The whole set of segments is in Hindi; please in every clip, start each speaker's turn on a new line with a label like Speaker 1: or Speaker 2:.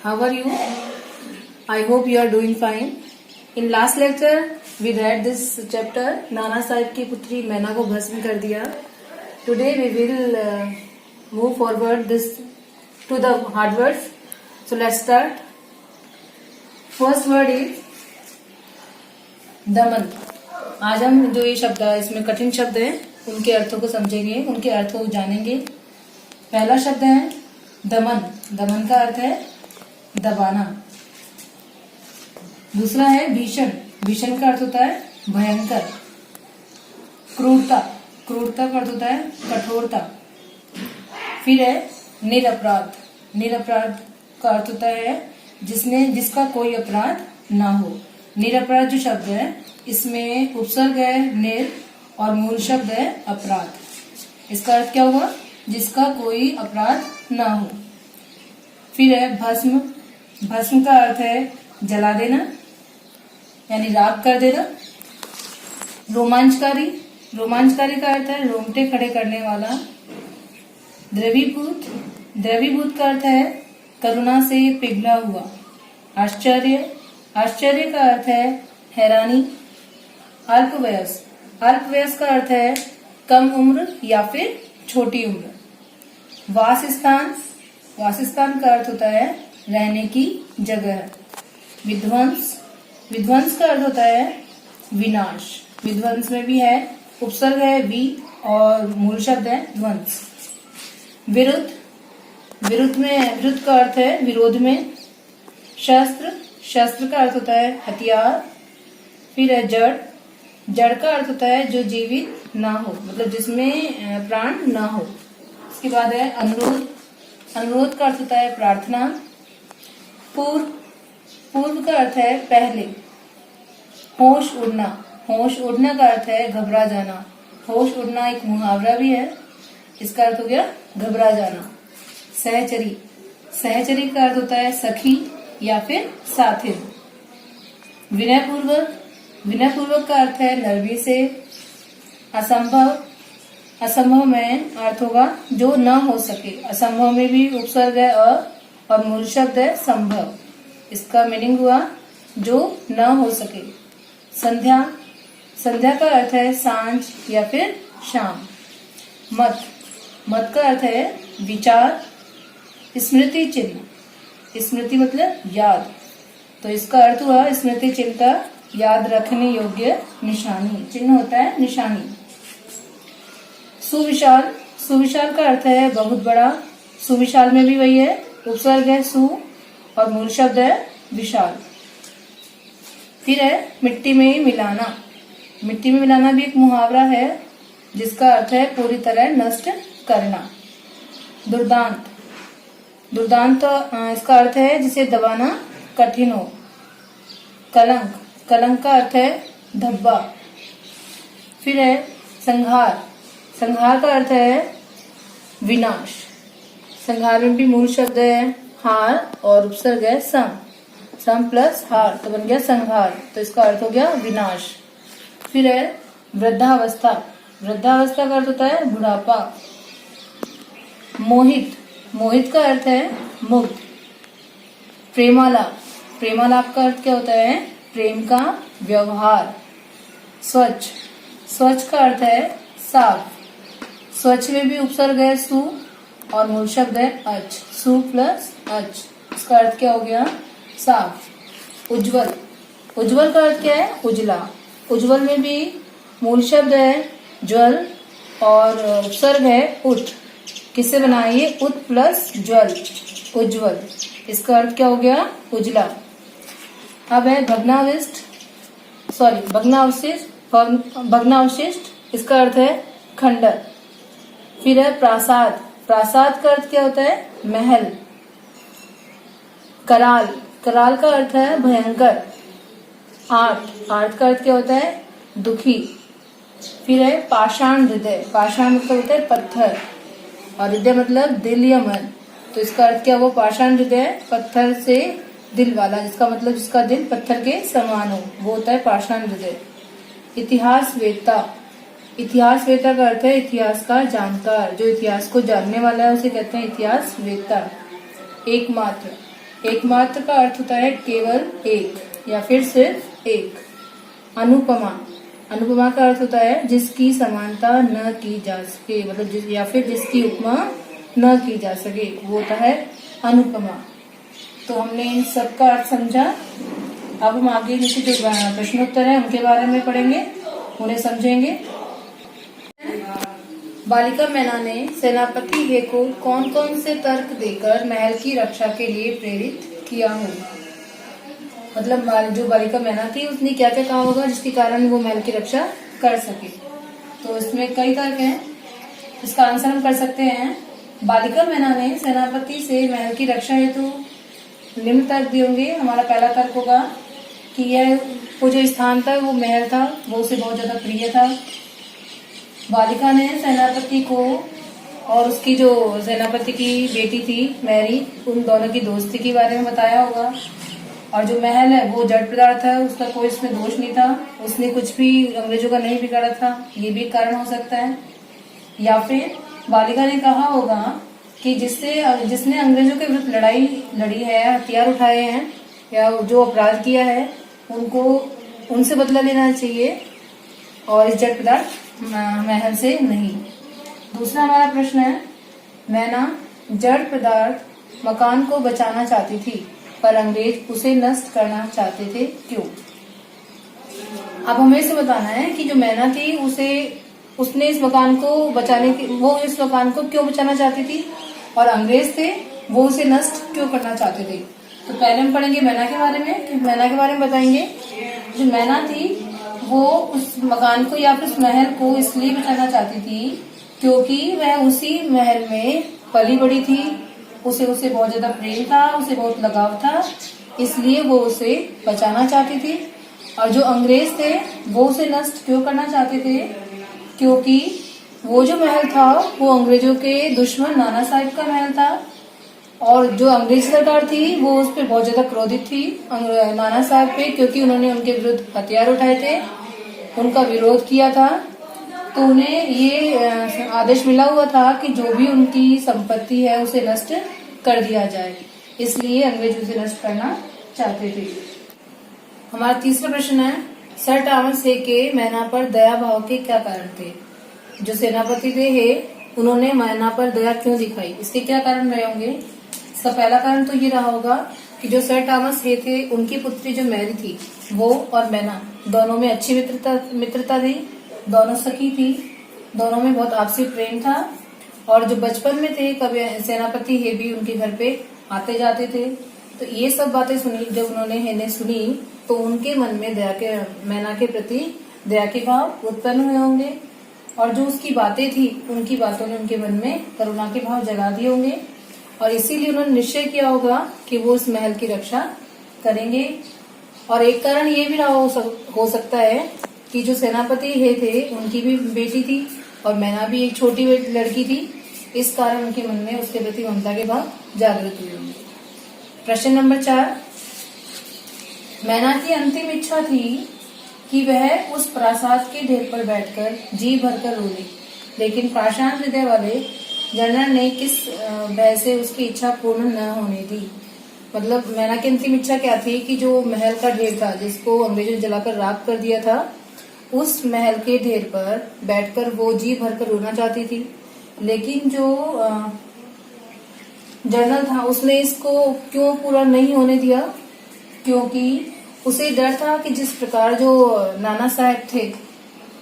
Speaker 1: How are you? I hope you are doing fine. In last lecture, we read this chapter, Nana Sahib की पुत्री मैना को भस्म कर दिया. Today we will move forward this to the hard words. So let's start. First word is दमन. आज हम जो ये शब्द है, इसमें कठिन शब्द है, उनके अर्थों को समझेंगे, उनके अर्थों को जानेंगे. पहला शब्द है दमन. दमन का अर्थ है दबाना. दूसरा है भीषण. भीषण का अर्थ होता है भयंकर. क्रूरता. क्रूरता का अर्थ होता है कठोरता. फिर है निरपराध. निरपराध का अर्थ होता है जिसका कोई अपराध ना हो. निरपराध जो शब्द है, इसमें उपसर्ग है निर और मूल शब्द है अपराध. इसका अर्थ क्या हुआ? जिसका कोई अपराध ना हो. फिर है भस्म. भस्म का अर्थ है जला देना, यानी राख कर देना. रोमांचकारी. रोमांचकारी का अर्थ है रोंगटे खड़े करने वाला. द्रवीभूत. द्रवीभूत का अर्थ है करुणा से पिघला हुआ. आश्चर्य. आश्चर्य का अर्थ है हैरानी. अल्पवयस. अल्पवयस का अर्थ है कम उम्र या फिर छोटी उम्र. वासस्थान. वासस्थान का अर्थ होता है रहने की जगह. विध्वंस. विध्वंस का अर्थ होता है विनाश. विध्वंस में भी है उपसर्ग है वि और मूल शब्द है ध्वंस. विरुद्ध. विरुद्ध का अर्थ है विरोध में. शस्त्र. शस्त्र का अर्थ होता है हथियार. फिर है जड़. जड़ का अर्थ होता है जो जीवित ना हो, मतलब जिसमें प्राण ना हो. इसके बाद है अनुरोध. अनुरोध का अर्थ होता है प्रार्थना. पूर्व. पूर्व का अर्थ है पहले. होश उड़ना. होश उड़ना का अर्थ है घबरा जाना. होश उड़ना एक मुहावरा भी है, इसका अर्थ हो गया घबरा जाना. सहचरी. सहचरी का अर्थ होता है सखी या फिर साथिन. विनयपूर्वक. विनयपूर्वक का अर्थ है नरमी से. असंभव. असंभव में अर्थ होगा जो न हो सके. असंभव में भी उपसर्ग है अ और मूल शब्द है संभव. इसका मीनिंग हुआ जो न हो सके. संध्या. संध्या का अर्थ है सांझ या फिर शाम. मत. मत का अर्थ है विचार. स्मृति चिन्ह. स्मृति मतलब याद, तो इसका अर्थ हुआ स्मृति चिन्ह का याद रखने योग्य निशानी. चिन्ह होता है निशानी. सुविशाल. सुविशाल का अर्थ है बहुत बड़ा. सुविशाल में भी वही है, उपसर्ग है सु और मूल शब्द है विशाल. फिर है मिट्टी में मिलाना. मिट्टी में मिलाना भी एक मुहावरा है जिसका अर्थ है पूरी तरह नष्ट करना. दुर्दांत. दुर्दांत इसका अर्थ है जिसे दबाना कठिन हो. कलंक. कलंक का अर्थ है धब्बा. फिर है संहार. संहार का अर्थ है विनाश. संहार में भी मूल शब्द है हार और उपसर्ग है सम. सम प्लस हार तो बन गया संहार, तो इसका अर्थ हो गया विनाश. फिर है वृद्धावस्था. वृद्धावस्था का अर्थ होता है बुढ़ापा. मोहित. मोहित का अर्थ है मुग्ध. प्रेमालाप. प्रेमालाप का अर्थ क्या होता है? प्रेम का व्यवहार. स्वच्छ. स्वच्छ का अर्थ है साफ. स्वच्छ में भी उपसर्ग है सु और मूल शब्द है अच. सु प्लस अच, इसका अर्थ क्या हो गया? साफ. उज्जवल. उज्जवल का अर्थ क्या है? उजला. उज्जवल में भी मूल शब्द है ज्वल और उपसर्ग है उठ. किससे बना है ये? उत प्लस ज्वल. उज्जवल. इसका अर्थ क्या हो गया? उजला. अब है भग्नावशिष्ट. भग्नावशिष्ट. इसका अर्थ है खंडर. फिर है प्रासाद. प्रासाद का अर्थ क्या होता है? महल. कराल. कराल का अर्थ है भयंकर. आर्त. आर्त का अर्थ क्या होता है? दुखी. फिर है पाषाण हृदय. पाषाण मतलब होता है पत्थर और हृदय मतलब दिल या मन, तो इसका अर्थ क्या हुआ? पाषाण हृदय. पत्थर से दिल वाला, जिसका मतलब जिसका दिल पत्थर के समान हो, वो होता है पाषाण हृदय. इतिहास वेत्ता. इतिहास वेत्ता का अर्थ है इतिहास का जानकार. जो इतिहास को जानने वाला है उसे कहते हैं इतिहास वेत्ता. एकमात्र. एकमात्र का अर्थ होता है केवल एक या फिर सिर्फ एक। अनुपमा, अनुपमा का अर्थ होता है जिसकी समानता न की जा सके, मतलब या फिर जिसकी उपमा न की जा सके, वो होता है अनुपमा। तो हमने इन सब का अर्थ समझा। अब हम आगे नीचे जो प्रश्नोत्तर है उनके बारे में पढ़ेंगे, उन्हें समझेंगे। बालिका मैना ने सेनापति हे को कौन कौन से तर्क देकर महल की रक्षा के लिए प्रेरित किया होगा? मतलब जो बालिका मैना थी उसने क्या क्या कहा होगा जिसके कारण वो महल की रक्षा कर सके। तो इसमें कई तर्क हैं, इसका आंसर हम कर सकते हैं। बालिका मैना ने सेनापति से महल की रक्षा हेतु निम्न तर्क दिए होंगे। हमारा पहला तर्क होगा कि यह वो जो स्थान था, वो महल था, वो उसे बहुत ज्यादा प्रिय था। बालिका ने सेनापति को और उसकी जो सेनापति की बेटी थी मैरी, उन दोनों की दोस्ती के बारे में बताया होगा। और जो महल है वो जड़ पदार्थ है, उसका कोई इसमें दोष नहीं था, उसने कुछ भी अंग्रेजों का नहीं बिगाड़ा था, ये भी एक कारण हो सकता है। या फिर बालिका ने कहा होगा कि जिसने अंग्रेजों के विरुद्ध लड़ाई लड़ी है, हथियार उठाए हैं या जो अपराध किया है, उनको उनसे बदला लेना चाहिए और इस जड़ पदार्थ महल से नहीं। दूसरा हमारा प्रश्न है, मैना जड़ पदार्थ मकान को बचाना चाहती थी पर अंग्रेज उसे नष्ट करना चाहते थे, क्यों? अब हमें इसे बताना है कि जो मैना थी उसने इस मकान को बचाने की, वो इस मकान को क्यों बचाना चाहती थी, और अंग्रेज थे वो उसे नष्ट क्यों करना चाहते थे। तो पहले हम पढ़ेंगे मैना के बारे में, कि मैना के बारे में बताएंगे। जो मैना थी वो उस मकान को या फिर उस महल को इसलिए बचाना चाहती थी क्योंकि वह उसी महल में पली बड़ी थी, उसे बहुत ज्यादा प्रेम था, उसे बहुत लगाव था, इसलिए वो उसे बचाना चाहती थी। और जो अंग्रेज थे वो उसे नष्ट क्यों करना चाहते थे, क्योंकि वो जो महल था वो अंग्रेजों के दुश्मन नाना साहिब का महल था, और जो अंग्रेज सरकार थी वो उस पर बहुत ज्यादा क्रोधित थी नाना साहब पे, क्योंकि उन्होंने उनके विरुद्ध हथियार उठाए थे, उनका विरोध किया था। तो उन्हें ये आदेश मिला हुआ था कि जो भी उनकी संपत्ति है उसे नष्ट कर दिया जाए, इसलिए अंग्रेज उसे नष्ट करना चाहते थे। हमारा तीसरा प्रश्न है, सर टॉमस हे के मैना पर दया भाव के क्या कारण थे? जो सेनापति थे हे, उन्होंने मैना पर दया क्यों दिखाई, इसके क्या कारण रहे होंगे? इसका पहला कारण तो ये रहा होगा कि जो सर टॉमस हे थे, उनकी पुत्री जो मैरी थी, वो और मैना दोनों में अच्छी मित्रता थी, दोनों सखी थी, दोनों में बहुत आपसी प्रेम था। और जो बचपन में थे कभी सेनापति हे भी उनके घर पे आते जाते थे। तो ये सब बातें सुनी, जब उन्होंने हे ने सुनी तो उनके मन में मैना के प्रति दया के भाव उत्पन्न हुए होंगे, और जो उसकी बातें थी उनकी बातों ने उनके मन में करुणा के भाव जगा दिए होंगे, और इसीलिए उन्होंने निश्चय किया होगा कि वो उस महल की रक्षा करेंगे। और एक कारण ये भी रहा हो सकता है कि जो सेनापति हे थे उनकी भी बेटी थी और मैना भी एक छोटी लड़की थी, इस कारण उनके मन में उसके प्रति ममता के भाव जागृत हुए होंगे। प्रश्न नंबर 4, मैना की अंतिम इच्छा थी कि वह उस प्रासाद के ढेर पर बैठकर जी भरकर रो ले, लेकिन पाषाण हृदय वाले जनरल ने किस भय से उसकी इच्छा पूर्ण न होने दी। मतलब मैना की अंतिम इच्छा क्या थी कि जो महल का ढेर था जिसको अंग्रेजों ने जलाकर राख कर दिया था, उस महल के ढेर पर बैठकर वो जी भरकर रोना चाहती थी, लेकिन जो जनरल था उसने इसको क्यों पूरा नहीं होने दिया, क्योंकि उसे डर था कि जिस प्रकार जो नाना साहब थे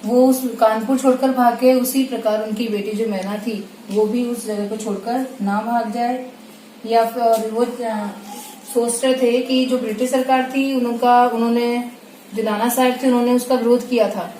Speaker 1: वो उस कानपुर छोड़कर भाग गए, उसी प्रकार उनकी बेटी जो मैना थी वो भी उस जगह को छोड़कर ना भाग जाए। या फिर वो सोच रहे थे कि जो ब्रिटिश सरकार थी उन्होंने जो नाना साहब थे उन्होंने उसका विरोध किया था,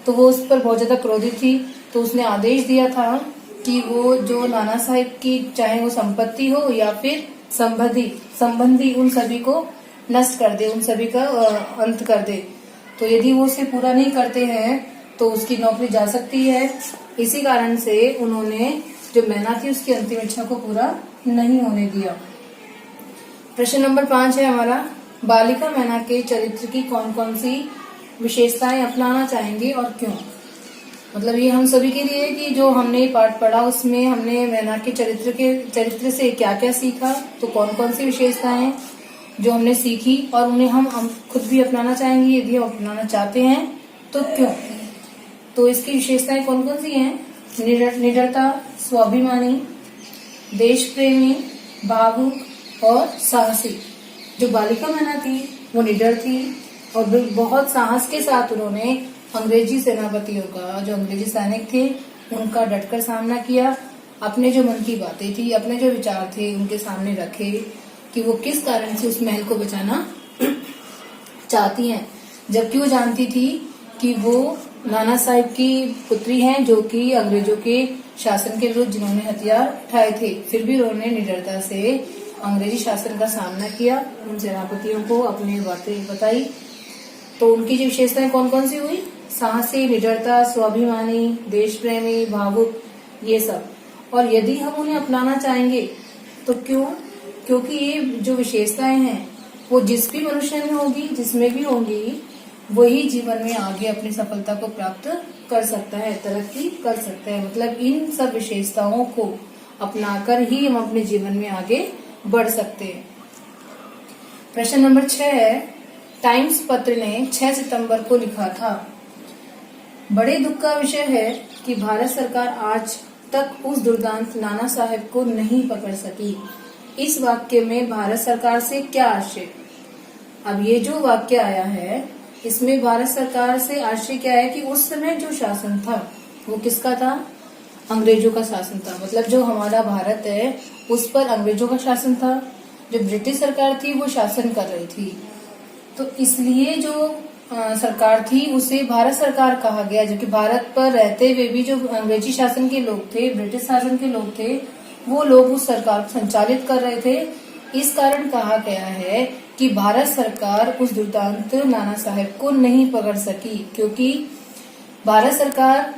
Speaker 1: तो वो उस पर बहुत ज्यादा क्रोधित थी। तो उसने आदेश दिया था कि वो जो नाना साहब की चाहे वो संपत्ति हो या फिर संबंधी उन सभी को नष्ट कर दे, उन सभी का अंत कर दे। तो यदि वो उसे पूरा नहीं करते हैं तो उसकी नौकरी जा सकती है। इसी कारण से उन्होंने जो मैना थी उसकी अंतिम इच्छा को पूरा नहीं होने दिया। प्रश्न नंबर 5 है हमारा, बालिका मैना के चरित्र की कौन कौन सी विशेषताएं अपनाना चाहेंगे और क्यों? मतलब ये हम सभी के लिए है कि जो हमने पाठ पढ़ा उसमें हमने मैनाक के चरित्र से क्या क्या सीखा, तो कौन कौन सी विशेषताएं जो हमने सीखी और उन्हें हम खुद भी अपनाना चाहेंगे। यदि हम अपनाना चाहते हैं तो क्यों। तो इसकी विशेषताएं कौन कौन सी हैं? निडरता, स्वाभिमानी, देश प्रेमी, भावुक और साहसी। जो बालिका मैना थी वो निडर थी और बहुत साहस के साथ उन्होंने अंग्रेजी सेनापतियों का, जो अंग्रेजी सैनिक थे, उनका डटकर सामना किया। अपने जो मन की बातें थी, अपने जो विचार थे उनके सामने रखे कि वो किस कारण से उस महल को बचाना चाहती हैं, जबकि वो जानती थी कि वो नाना साहिब की पुत्री हैं, जो कि अंग्रेजों के शासन के विरुद्ध जिन्होंने हथियार उठाए थे। फिर भी उन्होंने निडरता से अंग्रेजी शासन का सामना किया, उन सेनापतियों को अपनी बातें बताई। तो उनकी जो विशेषताएं कौन कौन सी हुई? साहसी, निडरता, स्वाभिमानी, देश प्रेमी, भावुक, ये सब। और यदि हम उन्हें अपनाना चाहेंगे तो क्यों? क्योंकि ये जो विशेषताएं हैं वो जिस भी मनुष्य में होगी, जिसमें भी होंगी, वही जीवन में आगे अपनी सफलता को प्राप्त कर सकता है, तरक्की कर सकता है। मतलब इन सब विशेषताओं को अपनाकर ही हम अपने जीवन में आगे बढ़ सकते हैं। प्रश्न नंबर 6 है, टाइम्स पत्र ने 6 सितंबर को लिखा था, बड़े दुख का विषय है कि भारत सरकार आज तक उस दुर्दांत नाना साहेब को नहीं पकड़ सकी। इस वाक्य में भारत सरकार से क्या आशय? अब ये जो वाक्य आया है इसमें भारत सरकार से आशय क्या है कि उस समय जो शासन था वो किसका था? अंग्रेजों का शासन था। मतलब जो हमारा भारत है उस पर अंग्रेजों का शासन था, जो ब्रिटिश सरकार थी वो शासन कर रही थी। तो इसलिए जो सरकार थी उसे भारत सरकार कहा गया, जो कि भारत पर रहते हुए भी जो अंग्रेजी शासन के लोग थे, ब्रिटिश शासन के लोग थे, वो लोग उस सरकार को संचालित कर रहे थे। इस कारण कहा गया है कि भारत सरकार उस दुर्दांत नाना साहेब को नहीं पकड़ सकी, क्योंकि भारत सरकार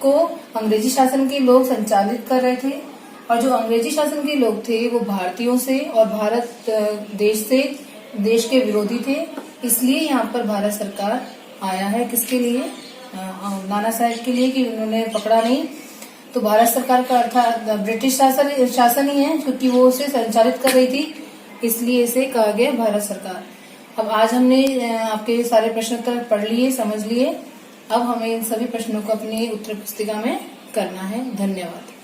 Speaker 1: को अंग्रेजी शासन के लोग संचालित कर रहे थे और जो अंग्रेजी शासन के लोग थे वो भारतीयों से और भारत देश के विरोधी थे। इसलिए यहाँ पर भारत सरकार आया है किसके लिए? नाना साहेब के लिए, कि उन्होंने पकड़ा नहीं। तो भारत सरकार का अर्थात ब्रिटिश शासन ही है, क्योंकि वो उसे संचालित कर रही थी, इसलिए इसे कहा गया भारत सरकार। अब आज हमने आपके सारे प्रश्न उत्तर पढ़ लिए, समझ लिए। अब हमें इन सभी प्रश्नों को अपनी उत्तर पुस्तिका में करना है। धन्यवाद।